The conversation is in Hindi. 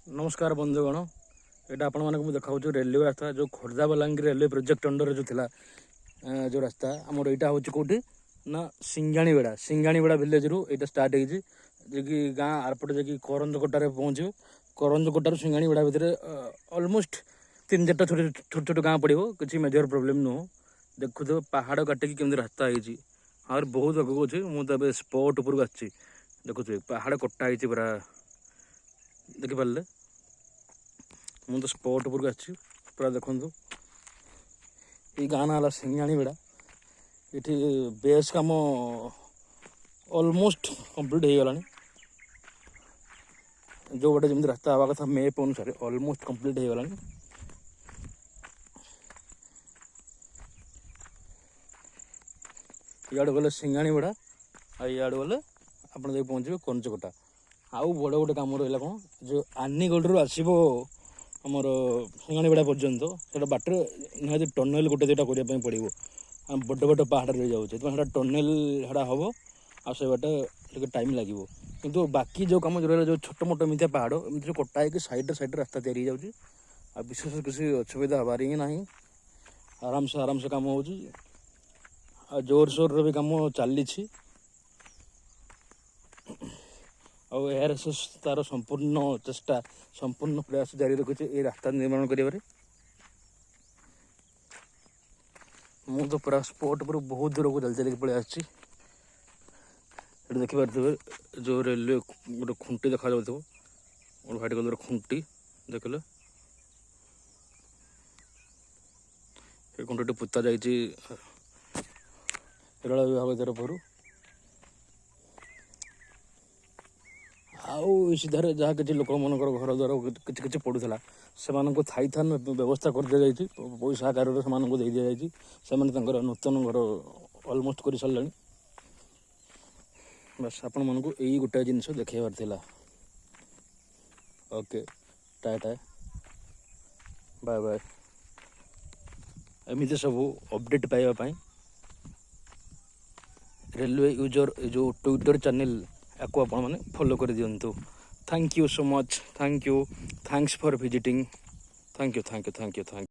नमस्कार बंधुगण, यहाँ आपण मानक देखा रेलवे रास्ता जो Khordha Balangir railway project under जो थिला जो रास्ता आमर यहाँ हूँ कौटी ना सिंगाणीबेड़ा विलेज रू यहाँ स्टार्ट होगी गाँ आरपटे जाकि करंजकोटार पहुँचे करंजकोटार सिंगाणीबेड़ा भितर अलमोस्ट 3-4 छोट छोट गाँ पड़ो किसी मेजर प्रोब्लेम नुह। देखु तो पहाड़ काटिकी केमती रास्ता होती और बहुत आगे अच्छे मुझे स्पॉट उपरको आसी देखु पहाड़ कटा पूरा देखिपारे मुझे स्पॉट उपरको आसी पूरा देखु ये गाँ ना सिंगाणीबेड़ा ये बेस कम ऑलमोस्ट कंप्लीट हो गलानी जो गोटे जमी रास्ता हवा कथा मैप अनुसार ऑलमोस्ट कंप्लीट हो गलानी। इे गले सिंगाणीबेड़ा इे गले आप पहुँचे करंजकोटा आउ बड़ गोटे कम रहा कौन जो आनीगढ़ आसब आमर सिंगाणीबेड़ा पर्यंत से बाटर निहती टनेल गोटे दुटा करने पड़ो बड़ बड़ पहाड़ रही जाऊँगा टनेल हाँ हम आ से बाटे टाइम लगे किंतु बाकी जो कम जो जो छोट मोट एमती पहाड़ एमती कटा है कि साइड रास्ता तैयारी जाऊँगी आ विशेष किसी असुविधा हबार ही ना आराम से कम हो जोर सोर भी कम चली आरएसएस तार संपूर्ण चेष्टा संपूर्ण प्रयास जारी रखुचे ये रास्ता निर्माण करें। मु तो पूरा स्पॉट पर बहुत दूर को चल पलि आसी देखिपे जो रेलवे गोटे खुंटी देखा जाऊँ गोटे व्हाइट कलर खुंटी देखले खुंटी पुता जा रेल विभाग तरफ आउ सीधार जहाँ किसी लोक मन घर द्वार कि पड़ूला से थाईथान व्यवस्था कर दि जाए पैसा आकार से दे दि जाए से नूतन घर अलमोस्ट कर सारे बस आपण मन को यही गोटाए जिनस देखाइबार थिला। ओके टाटा बाय बाय एमती सब अपडेट पाइबापी रेलवे यूजर जो ट्विटर चैनल आपको आपण मैंने फॉलो कर दिंतु। Thank you so much thanks for visiting thank you.